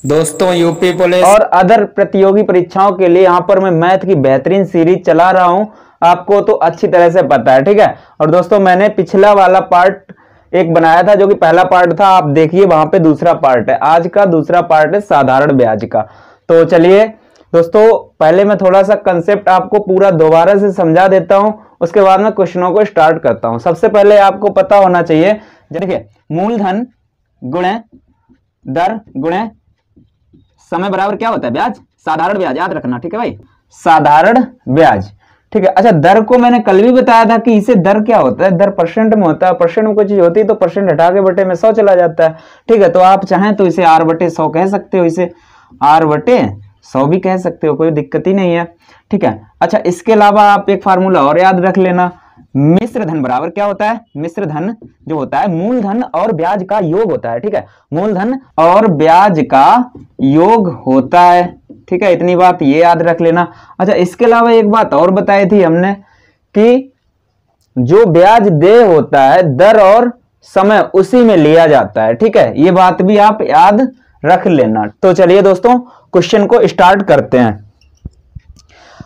दोस्तों UP police और other प्रतियोगी परीक्षाओं के लिए यहाँ पर मैं मैथ की बेहतरीन सीरीज चला रहा हूँ, आपको तो अच्छी तरह से पता है, ठीक है। और दोस्तों मैंने पिछला वाला पार्ट एक बनाया था जो कि पहला पार्ट था, आप देखिए वहां पे दूसरा पार्ट है। आज का दूसरा पार्ट है साधारण ब्याज का। तो चलिए दोस्तों पहले मैं थोड़ा सा कंसेप्ट आपको पूरा दोबारा से समझा देता हूं, उसके बाद मैं क्वेश्चनों को स्टार्ट करता हूं। सबसे पहले आपको पता होना चाहिए, देखिए मूलधन गुणे दर गुणे समय बराबर क्या होता है? ब्याज, साधारण ब्याज, याद रखना, ठीक है भाई, साधारण ब्याज, ठीक है। अच्छा, दर को मैंने कल भी बताया था कि इसे दर क्या होता है, दर परसेंट में होता है। परसेंट में कोई चीज होती है तो परसेंट हटा के बटे में 100 चला जाता है, ठीक है। तो आप चाहें तो इसे R/100 कह सकते हो, इसे R/100 भी कह सकते हो, कोई दिक्कत ही नहीं है, ठीक है। अच्छा, इसके अलावा आप एक फार्मूला और याद रख लेना, मिश्र धन बराबर क्या होता है? मिश्र धन जो होता है मूलधन और ब्याज का योग होता है, ठीक है। मूलधन और ब्याज का योग होता है, ठीक है, इतनी बात ये याद रख लेना। अच्छा, इसके अलावा एक बात और बताई थी हमने कि जो ब्याज देय होता है दर और समय उसी में लिया जाता है, ठीक है, ये बात भी आप याद रख लेना। तो चलिए दोस्तों क्वेश्चन को स्टार्ट करते हैं।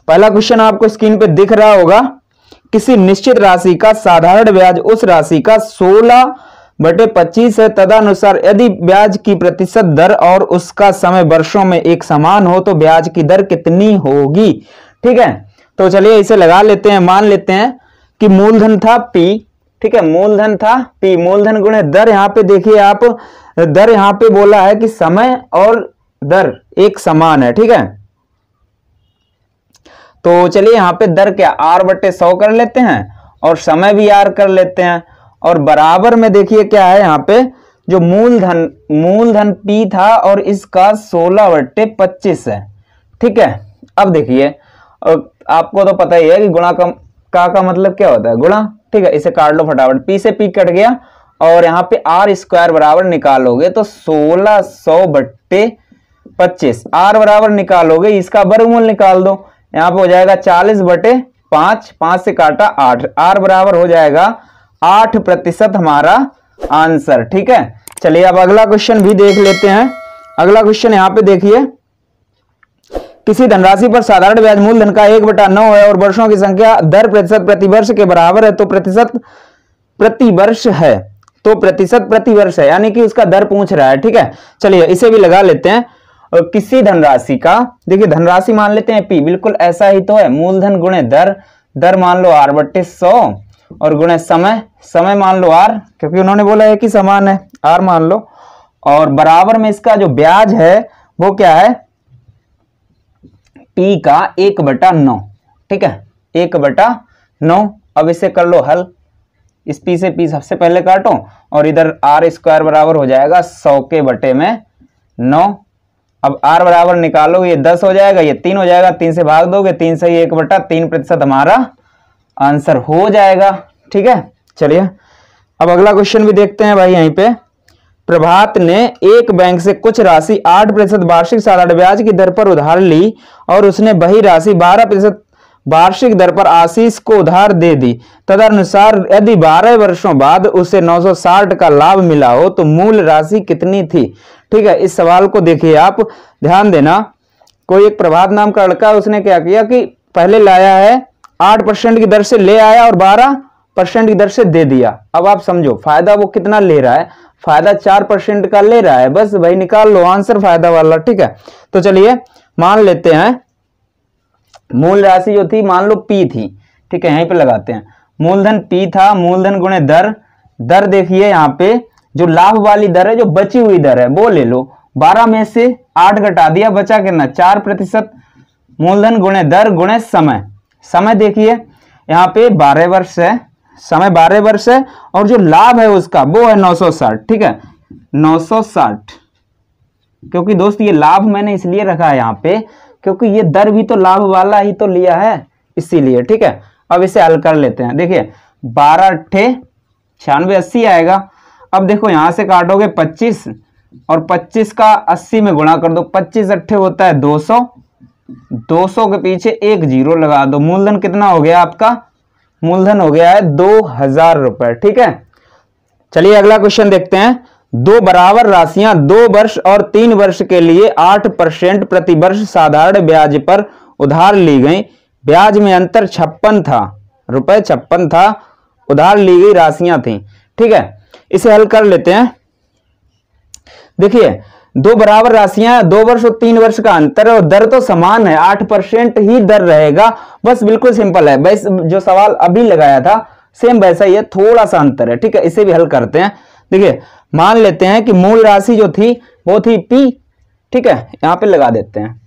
पहला क्वेश्चन आपको स्क्रीन पे दिख रहा होगा, किसी निश्चित राशि का साधारण ब्याज उस राशि का 16/25 है, तदनुसार यदि ब्याज की प्रतिशत दर और उसका समय वर्षों में एक समान हो तो ब्याज की दर कितनी होगी, ठीक है। तो चलिए इसे लगा लेते हैं। मान लेते हैं कि मूलधन था P, ठीक है, मूलधन था P, मूलधन गुणे दर। यहां पे देखिए आप, दर यहां पे बोला है कि समय और दर एक समान है, ठीक है। तो चलिए यहां पे दर क्या R/100 कर लेते हैं और समय भी R कर लेते हैं, और बराबर में देखिए क्या है यहाँ पे, जो मूलधन P था और इसका 16/25 है, ठीक है। अब देखिए आपको तो पता ही है कि गुणा का मतलब क्या होता है, गुणा, ठीक है। इसे काट लो फटाफट, P से P कट गया और यहाँ पे R² बराबर निकालोगे तो 16/25, R बराबर निकालोगे इसका वर्गमूल निकाल दो, यहाँ पे हो जाएगा 40/5, 5 से काटा 8, R बराबर हो जाएगा 8% हमारा आंसर, ठीक है। चलिए अब अगला क्वेश्चन भी देख लेते हैं। अगला क्वेश्चन यहाँ पे देखिए, किसी धनराशि पर साधारण ब्याज मूलधन का 1/9 है और वर्षों की संख्या दर प्रतिशत प्रति वर्ष के बराबर है, तो प्रतिशत प्रति वर्ष है, तो प्रतिशत प्रति वर्ष है, यानी कि उसका दर पूछ रहा है, ठीक है। चलिए इसे भी लगा लेते हैं। किसी धनराशि का, देखिए धनराशि मान लेते हैं P, बिल्कुल ऐसा ही तो है, मूलधन गुणे दर, दर मान लो R/100 और गुणे समय, समय मान लो R, क्योंकि उन्होंने बोला है कि समान है, R मान लो, और बराबर में इसका जो ब्याज है वो क्या है, P का 1/9, ठीक है, 1/9। अब इसे कर लो हल, इस P से P सबसे पहले काटो और इधर R² बराबर हो जाएगा 100/9। अब R बराबर निकालो, ये 10 हो जाएगा, ये 3 हो जाएगा, 3 से भाग दोगे, 3 से 1/3% हमारा आंसर हो जाएगा, ठीक है। चलिए अब अगला क्वेश्चन भी देखते हैं भाई। यहीं पे प्रभात ने एक बैंक से कुछ राशि 8% वार्षिक साधारण ब्याज की दर पर उधार ली और उसने वही राशि 12% वार्षिक दर पर आशीष को उधार दे दी। तदनुसार यदि 12 वर्षों बाद उसे 960 का लाभ मिला हो तो मूल राशि कितनी थी, ठीक है। इस सवाल को देखिए आप, ध्यान देना। कोई एक प्रभात नाम का लड़का, उसने क्या किया कि पहले लाया है 8% की दर से ले आया और 12% की दर से दे दिया। अब आप समझो फायदा वो कितना ले रहा है, फायदा 4% का ले रहा है, बस भाई निकाल लो आंसर फायदा वाला, ठीक है। तो चलिए मान लेते हैं मूल राशि जो थी मान लो P थी, ठीक है, यहीं पे लगाते हैं, मूलधन P था, मूलधन गुणे दर, दर देखिए यहाँ पे जो लाभ वाली दर है, जो बची हुई दर है वो ले लो, 12 में से 8 घटा दिया, बचा कितना 4%, मूलधन गुणे दर गुणे समय, समय देखिए यहाँ पे 12 वर्ष है, समय 12 वर्ष है और जो लाभ है उसका वो है 960, ठीक है, 960। क्योंकि दोस्त ये लाभ मैंने इसलिए रखा है यहाँ पे क्योंकि ये दर भी तो लाभ वाला ही तो लिया है, इसीलिए, ठीक है। अब इसे हल कर लेते हैं। देखिए 12 × 8 96 80 आएगा। अब देखो यहां से काटोगे 25 और 25 का 80 में गुणा कर दो, 25 8 होता है 200, 200 के पीछे एक 0 लगा दो, मूलधन कितना हो गया आपका, मूलधन हो गया है 2000 रुपए, ठीक है। चलिए अगला क्वेश्चन देखते हैं। दो बराबर राशियां 2 वर्ष और 3 वर्ष के लिए 8% प्रति वर्ष साधारण ब्याज पर उधार ली गई। ब्याज में अंतर 56 था, रुपए 56 था, उधार ली गई राशियां थी। ठीक है, इसे हल कर लेते हैं। देखिए, दो बराबर राशियां, 2 वर्ष और 3 वर्ष का अंतर है और दर तो समान है, 8% ही दर रहेगा। बस बिल्कुल सिंपल है, बस जो सवाल अभी लगाया था सेम वैसा ही है, थोड़ा सा अंतर है। ठीक है, इसे भी हल करते हैं। देखिए, मान लेते हैं कि मूल राशि जो थी वो थी P। ठीक है, यहां पे लगा देते हैं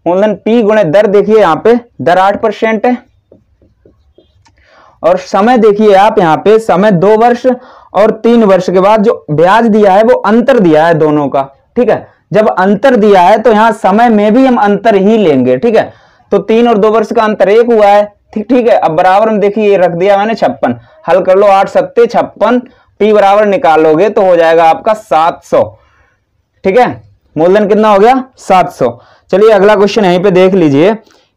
मूलधन P गुणे दर। देखिए यहां पे दर 8% है और समय देखिए आप यहां पे समय 2 वर्ष और 3 वर्ष के बाद जो ब्याज दिया है वो अंतर दिया है दोनों का। ठीक है, जब अंतर दिया है तो यहां समय में भी हम अंतर ही लेंगे। ठीक है, तो 3 और 2 वर्ष का अंतर 1 हुआ है। ठीक है, अब बराबर में देखिए रख दिया मैंने 56, हल कर लो, 8 सत्ते 56, P बराबर निकालोगे तो हो जाएगा आपका 700। ठीक है, मूलधन कितना हो गया 700। चलिए अगला क्वेश्चन यहीं पे देख लीजिए।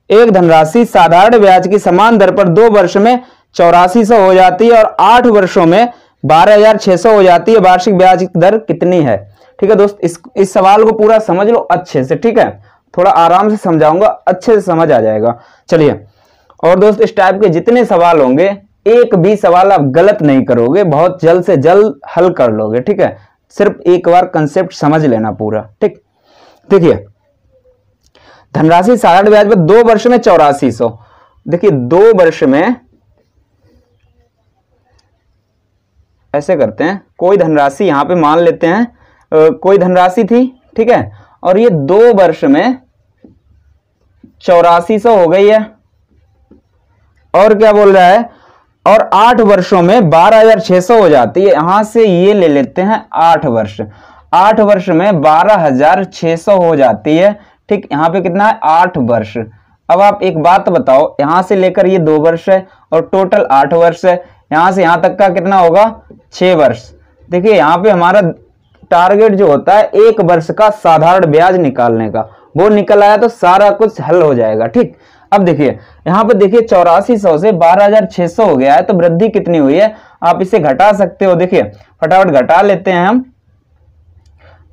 एक धनराशि साधारण ब्याज की समान दर पर 2 वर्ष में 8400 हो जाती है और 8 वर्षों में 12600 हो जाती है, वार्षिक ब्याज की दर कितनी है? ठीक है दोस्त, इस सवाल को पूरा समझ लो अच्छे से। ठीक है, थोड़ा आराम से समझाऊंगा, अच्छे से समझ आ जाएगा। चलिए, और दोस्त इस टाइप के जितने सवाल होंगे एक भी सवाल आप गलत नहीं करोगे, बहुत जल्द से जल्द हल कर लोगे। ठीक है, सिर्फ एक बार कंसेप्ट समझ लेना पूरा। ठीक, देखिए धनराशि साधारण ब्याज पर 2 वर्ष में 8400। देखिए 2 वर्ष में ऐसे करते हैं, कोई धनराशि यहां पे मान लेते हैं, कोई धनराशि थी। ठीक है, और ये 2 वर्ष में 8400 हो गई है और क्या बोल रहा है, और 8 वर्षों में 12600 हो जाती है। यहां से ये ले लेते हैं 8 वर्ष, 8 वर्ष में 12600 हो जाती है। ठीक, यहां पे कितना है 8 वर्ष। अब आप एक बात बताओ, यहां से लेकर ये 2 वर्ष है और टोटल 8 वर्ष है, यहां से यहां तक का कितना होगा 6 वर्ष। देखिए यहां पे हमारा टारगेट जो होता है 1 वर्ष का साधारण ब्याज निकालने का, वो निकल आया तो सारा कुछ हल हो जाएगा। ठीक, अब देखिए यहां पे देखिए 8400 से 12600 हो गया है, तो वृद्धि कितनी हुई है आप इसे घटा सकते हो। देखिए फटाफट घटा लेते हैं हम,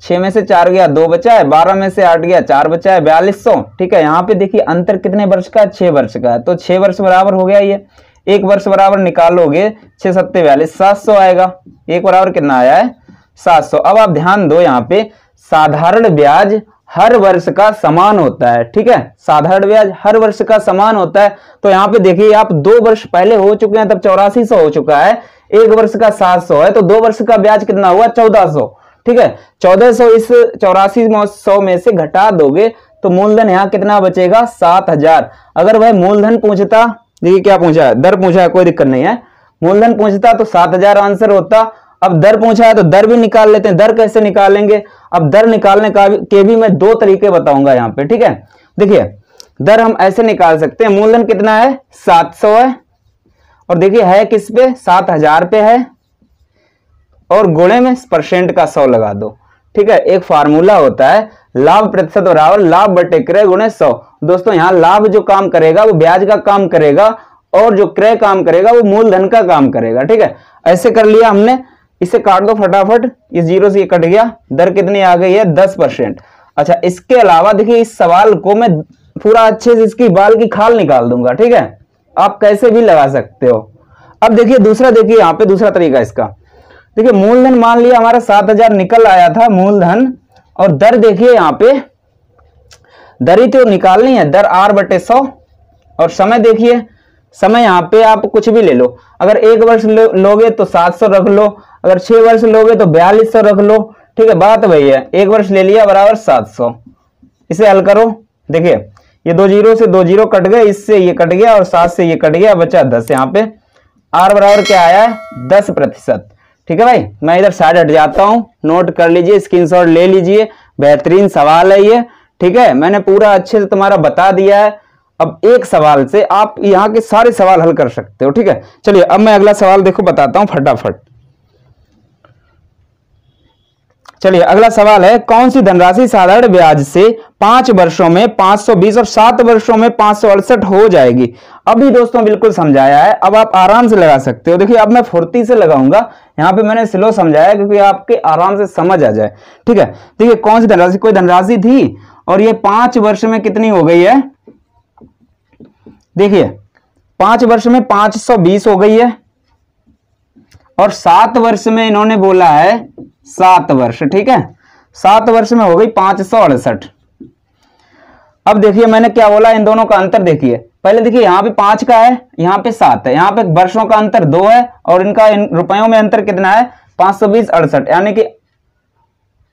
6 में से 4 गया 2 बचा है, 12 में से 8 गया 4 बचा है, 4200। ठीक है, यहाँ पे देखिए अंतर कितने वर्ष का है 6 वर्ष का है, तो 6 वर्ष बराबर हो गया ये। 1 वर्ष बराबर निकालोगे 6 सत्ते 42, 700 आएगा। 1 बराबर कितना आया है 700। अब आप ध्यान दो, यहाँ पे साधारण ब्याज हर वर्ष का समान होता है। ठीक है, साधारण ब्याज हर वर्ष का समान होता है। तो यहाँ पे देखिए आप 2 वर्ष पहले हो चुके हैं, तब 8400 हो चुका है, 1 वर्ष का 700 है, तो 2 वर्ष का ब्याज कितना हुआ 1400। ठीक है, 1400 इस 8400 में से घटा दोगे तो मूलधन यहाँ कितना बचेगा 7000। अगर भाई मूलधन पूछता, देखिए क्या पूछा है, दर पूछा है, कोई दिक्कत नहीं है, मूलधन पूछता तो 7000 आंसर होता। अब दर पूछा है तो दर भी निकाल लेते हैं। दर कैसे निकालेंगे, अब दर निकालने के भी मैं 2 तरीके बताऊंगा यहाँ पे। ठीक है, देखिए दर हम ऐसे निकाल सकते हैं, मूलधन कितना है 700 है और देखिए है किस पे 7000 पे है, और गुणे में परसेंट का 100 लगा दो। ठीक है, एक फार्मूला होता है लाभ प्रतिशत बराबर लाभ बटे क्रय गुणे 100। दोस्तों यहाँ लाभ जो काम करेगा वो ब्याज का काम करेगा और जो क्रय काम करेगा वो मूलधन का काम करेगा। ठीक है, ऐसे कर लिया हमने, इसे काट दो फटाफट, इस 0 से ये कट गया, दर कितनी आ गई है 10%। अच्छा, इसके अलावा देखिए इस सवाल को मैं पूरा अच्छे से इसकी बाल की खाल निकाल दूंगा। ठीक है, आप कैसे भी लगा सकते हो। अब देखिए दूसरा, देखिए यहाँ पे दूसरा तरीका इसका, देखिए मूलधन मान लिया हमारा 7000 निकल आया था मूलधन, और दर देखिए यहाँ पे दर ही तो निकालनी है, दर R बटे 100, और समय देखिए, समय यहाँ पे आप कुछ भी ले लो, अगर 1 वर्ष लोगे तो 700 रख लो, अगर 6 वर्ष लोगे तो 4200 रख लो। ठीक है, बात वही है, 1 वर्ष ले लिया बराबर 700। इसे हल करो, देखिए ये 2 0 से 2 0 कट गए, इससे ये कट गया और 7 से ये कट गया, बचा 10। यहाँ पे R बराबर क्या आया है 10%। ठीक है भाई, मैं इधर साइड हट जाता हूं, नोट कर लीजिए, स्क्रीनशॉट ले लीजिए, बेहतरीन सवाल है ये। ठीक है, मैंने पूरा अच्छे से तुम्हारा बता दिया है। अब एक सवाल से आप यहाँ के सारे सवाल हल कर सकते हो। ठीक है, चलिए अब मैं अगला सवाल देखो बताता हूं फटाफट। चलिए अगला सवाल है, कौन सी धनराशि साधारण ब्याज से 5 वर्षों में 520 और 7 वर्षों में 568 हो जाएगी। अभी दोस्तों बिल्कुल समझाया है, अब आप आराम से लगा सकते हो। देखिए अब मैं फुर्ती से लगाऊंगा, यहाँ पे मैंने स्लो समझाया क्योंकि आपके आराम से समझ आ जाए। ठीक है, देखिए कौन सी धनराशि, कोई धनराशि थी और ये 5 वर्ष में कितनी हो गई है। देखिए 5 वर्ष में 520 हो गई है और 7 वर्ष में इन्होंने बोला है 7 वर्ष। ठीक है, 7 वर्ष में हो गई 568। अब देखिए मैंने क्या बोला, इन दोनों का अंतर देखिए। पहले देखिए यहाँ पे 5 का है, यहाँ पे 7 है, यहाँ पे वर्षों का अंतर 2 है और इनका रुपयों में अंतर कितना है 520 68, यानी कि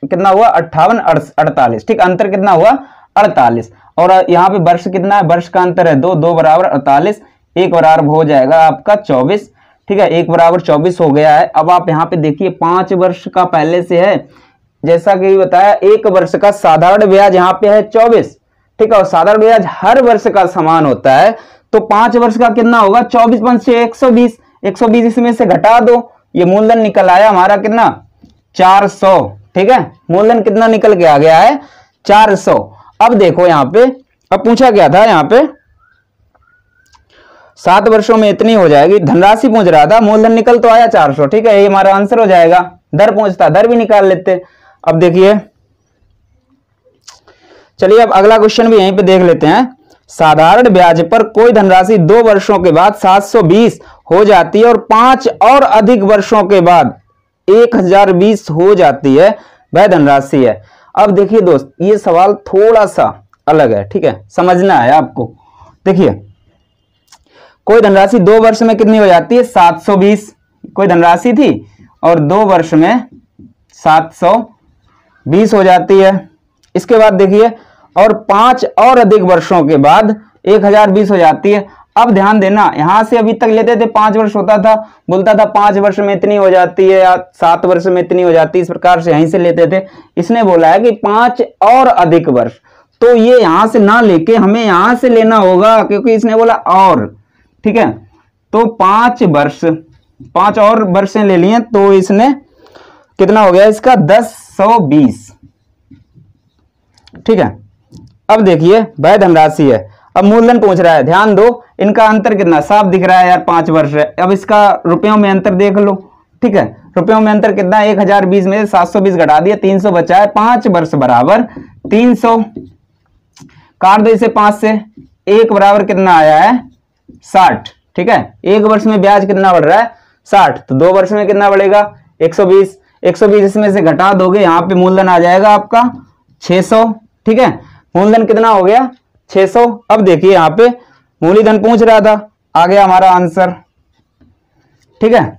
कितना हुआ 58 48। ठीक, अंतर कितना हुआ 48। और यहाँ पे वर्ष कितना है, वर्ष का अंतर है 2, 2 बराबर 48, 1 बराबर हो जाएगा आपका 24। ठीक है, 1 बराबर 24 हो गया है। अब आप यहाँ पे देखिए 5 वर्ष का पहले से है, जैसा कि बताया 1 वर्ष का साधारण ब्याज यहाँ पे है 24। ठीक है, और साधारण ब्याज हर वर्ष का समान होता है, तो 5 वर्ष का कितना होगा 24 5 6 120, 120 इसमें से घटा दो, ये मूलधन निकल आया हमारा कितना 400। ठीक है, मूलधन कितना निकल के आ गया है 400। अब देखो यहाँ पे, अब पूछा क्या था यहाँ पे 7 वर्षों में इतनी हो जाएगी, धनराशि पूछ रहा था, मूलधन निकल तो आया 400। ठीक है, ये हमारा आंसर हो जाएगा। दर पूछता, दर भी निकाल लेते। अब देखिए चलिए अब अगला क्वेश्चन भी यहीं पे देख लेते हैं। साधारण ब्याज पर कोई धनराशि 2 वर्षों के बाद 720 हो जाती है और 5 और अधिक वर्षों के बाद 1020 हो जाती है, वह धनराशि है। अब देखिए दोस्त, ये सवाल थोड़ा सा अलग है। ठीक है, समझना है आपको। देखिए कोई धनराशि 2 वर्ष में कितनी हो जाती है 720, कोई धनराशि थी और 2 वर्ष में 720 हो जाती है। इसके बाद देखिए और 5 और अधिक वर्षों के बाद 1020 हो जाती है। अब ध्यान देना, यहां से अभी तक लेते थे 5 वर्ष होता था, बोलता था 5 वर्ष में इतनी हो जाती है या 7 वर्ष में इतनी हो जाती है, इस प्रकार से यहीं से लेते थे। इसने बोला है कि 5 और अधिक वर्ष, तो ये यहां से ना लेके हमें यहां से लेना होगा, क्योंकि इसने बोला और। ठीक है, तो 5 वर्ष, 5 और वर्षें ले लिए, तो इसने कितना हो गया इसका 1020। ठीक है, अब देखिए वह धनराशि है। अब मूलधन पूछ रहा है, ध्यान दो इनका अंतर कितना साफ दिख रहा है यार, 5 वर्ष है। अब इसका रुपयों में अंतर देख लो। ठीक है, रुपयों में अंतर कितना है 1020 में 720 घटा दिया, 300 बचा है। 5 वर्ष बराबर 300, काट दो इसे 5 से, 1 बराबर कितना आया है 60। ठीक है, 1 वर्ष में ब्याज कितना बढ़ रहा है 60, तो 2 वर्ष में कितना बढ़ेगा 120। 120 इसमें से घटा दोगे, यहाँ पे मूलधन आ जाएगा आपका 600। ठीक है, मूलधन कितना हो गया 600। अब देखिए यहाँ पे मूलधन पूछ रहा था, आ गया हमारा आंसर। ठीक है,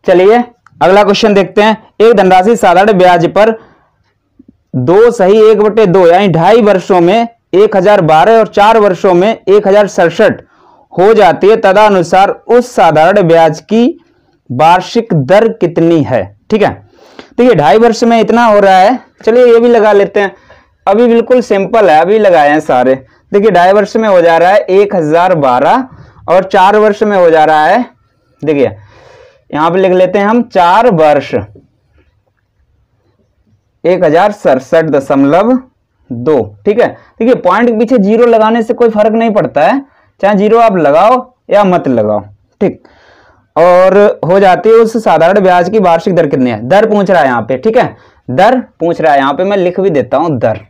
चलिए अगला क्वेश्चन देखते हैं। एक धनराशि साधारण ब्याज पर 2 सही 1/2 यानी 2.5 वर्षों में 1012 और 4 वर्षों में 1067 हो जाती है, तदनुसार उस साधारण ब्याज की वार्षिक दर कितनी है। ठीक है, तो ये 2.5 वर्ष में इतना हो रहा है। चलिए ये भी लगा लेते हैं, अभी बिल्कुल सिंपल है, अभी लगाए हैं सारे। देखिए 2.5 वर्ष में हो जा रहा है 1012 और 4 वर्ष में हो जा रहा है, देखिए यहां पे लिख लेते हैं हम 4 वर्ष 1067.2। ठीक है, देखिए पॉइंट के पीछे 0 लगाने से कोई फर्क नहीं पड़ता है, चाहे 0 आप लगाओ या मत लगाओ। ठीक, और हो जाती है उस साधारण ब्याज की वार्षिक दर कितनी है। दर पूछ रहा है यहाँ पे। ठीक है, दर पूछ रहा है यहाँ पे, मैं लिख भी देता हूं दर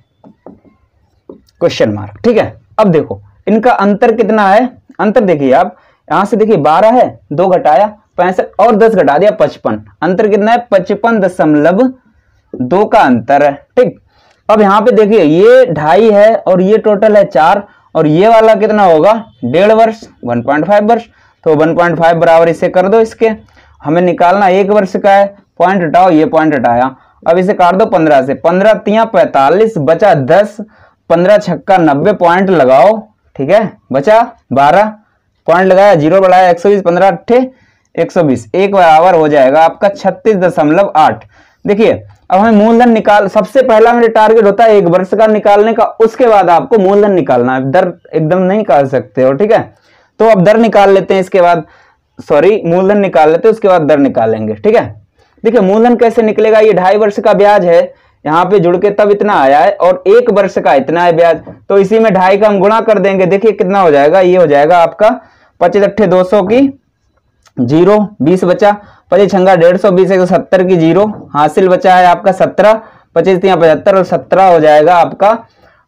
क्वेश्चन मार्क। ठीक है, अब देखो इनका अंतर कितना है, अंतर देखिए आप यहां से देखिए 12 है, 2 घटाया 65 और 10 घटा दिया 55, अंतर कितना है 55.2 का अंतर है। ठीक, अब यहाँ पे देखिए ये 2.5 है और ये टोटल है 4 और ये वाला कितना होगा 1.5 वर्ष 1.5 वर्ष, तो 1.5 बराबर इसे कर दो। इसके हमें निकालना 1 वर्ष का है, पॉइंट हटाओ, ये पॉइंट हटाया, अब इसे काट दो 15 से, 15 3 45 बचा 10, 15 छक्का 90 पॉइंट लगाओ। ठीक है, बचा 12 पॉइंट लगाया, 0 बढ़ाया 120, 15 8 120, 1 बराबर हो जाएगा आपका 36.8। देखिए अब हमें मूलधन निकाल, सबसे पहला मेरे टारगेट होता है 1 वर्ष का निकालने का, उसके बाद आपको मूलधन निकालना है, दर एकदम नहीं निकाल सकते हो। ठीक है, तो अब दर निकाल लेते हैं, इसके बाद सॉरी मूलधन निकाल लेते हैं, उसके बाद दर निकालेंगे। ठीक है, देखिए मूलधन कैसे निकलेगा, ये 2.5 वर्ष का ब्याज है, यहाँ पे जुड़ के तब इतना आया है, और 1 वर्ष का इतना है ब्याज, तो इसी में 2.5 का हम गुणा कर देंगे। देखिए कितना हो जाएगा, ये हो जाएगा आपका 25 अट्ठे 200 की 0, 20 बचा, 25 छंगा 150, 20 एक 70 की 0, हासिल बचा है आपका 17, 25 तिया 75 और 17 हो जाएगा आपका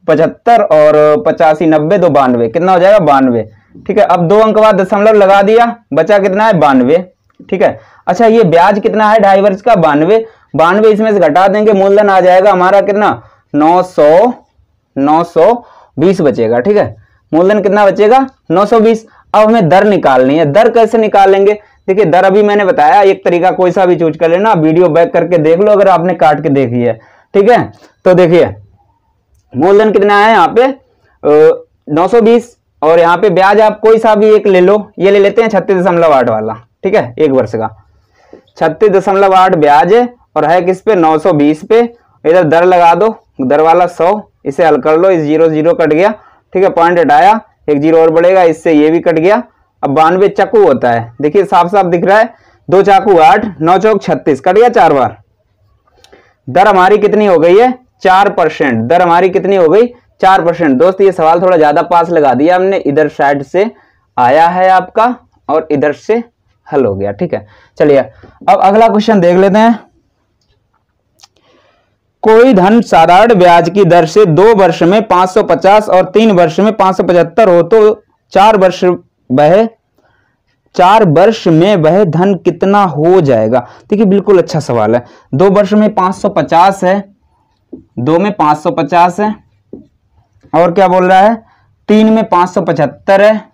75 और 85 90 2 92, कितना हो जाएगा 92। ठीक है, अब 2 अंक बाद दशमलव लगा दिया, बचा कितना है 92। ठीक है, अच्छा ये ब्याज कितना है 2.5 वर्ष का 92, 92 इसमें से घटा देंगे, मूलधन आ जाएगा हमारा कितना 920 बचेगा। ठीक है, मूलधन कितना बचेगा 920। अब हमें दर निकालनी है, दर कैसे निकालेंगे, देखिए दर अभी मैंने बताया, एक तरीका कोई सा भी चूज कर लेना, वीडियो बैक करके देख लो अगर आपने काट के देखी है। ठीक है, तो देखिए मूलधन कितना है यहाँ पे 920, और यहाँ पे ब्याज आप कोई सा भी एक ले लो, ये ले लेते हैं 36.8 वाला। ठीक है, 1 वर्ष का 36.8 ब्याज है, और है किस पे 920 पे, इधर दर लगा दो, दर वाला 100, इसे हल कर लो, इस 0 0 कट गया। ठीक है, पॉइंट हटाया, एक 0 और बढ़ेगा, इससे ये भी कट गया। अब 92 चाकू होता है, देखिए साफ साफ दिख रहा है, 2 चाकू 8, 9 चौक 36, कट गया 4 बार। दर हमारी कितनी हो गई है 4%, दर हमारी कितनी हो गई 4%। दोस्त ये सवाल थोड़ा ज्यादा पास लगा दिया हमने, इधर साइड से आया है आपका और इधर से हल हो गया। ठीक है, चलिए अब अगला क्वेश्चन देख लेते हैं। कोई धन साधारण ब्याज की दर से 2 वर्ष में 550 और 3 वर्ष में 575 हो तो 4 वर्ष में वह धन कितना हो जाएगा। देखिए बिल्कुल अच्छा सवाल है, 2 वर्ष में 550 है, 2 में 550 है, और क्या बोल रहा है 3 में 575 है।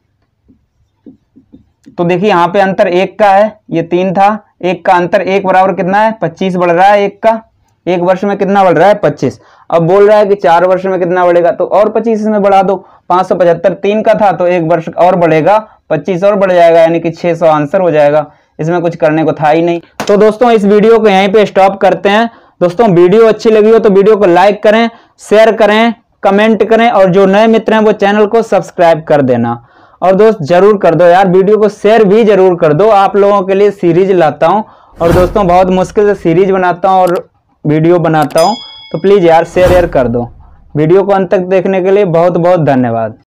तो देखिए यहां पे अंतर 1 का है, ये 3 था, 1 का अंतर, 1 बराबर कितना है 25 बढ़ रहा है 1 का, 1 वर्ष में कितना बढ़ रहा है 25। अब बोल रहा है कि 4 वर्ष में कितना बढ़ेगा, तो और 25 इसमें बढ़ा दो, 575 3 का था तो 1 वर्ष और बढ़ेगा, 25 और बढ़ जाएगा, यानी कि 600 आंसर हो जाएगा। इसमें कुछ करने को था ही नहीं। तो दोस्तों इस वीडियो को यहीं पे स्टॉप करते हैं। दोस्तों वीडियो अच्छी लगी हो तो वीडियो को लाइक करें, शेयर करें, कमेंट करें, और जो नए मित्र हैं वो चैनल को सब्सक्राइब कर देना। और दोस्त जरूर कर दो यार, वीडियो को शेयर भी जरूर कर दो, आप लोगों के लिए सीरीज लाता हूं, और दोस्तों बहुत मुश्किल से सीरीज बनाता हूं और वीडियो बनाता हूं, तो प्लीज यार शेयर कर दो। वीडियो को अंत तक देखने के लिए बहुत बहुत धन्यवाद।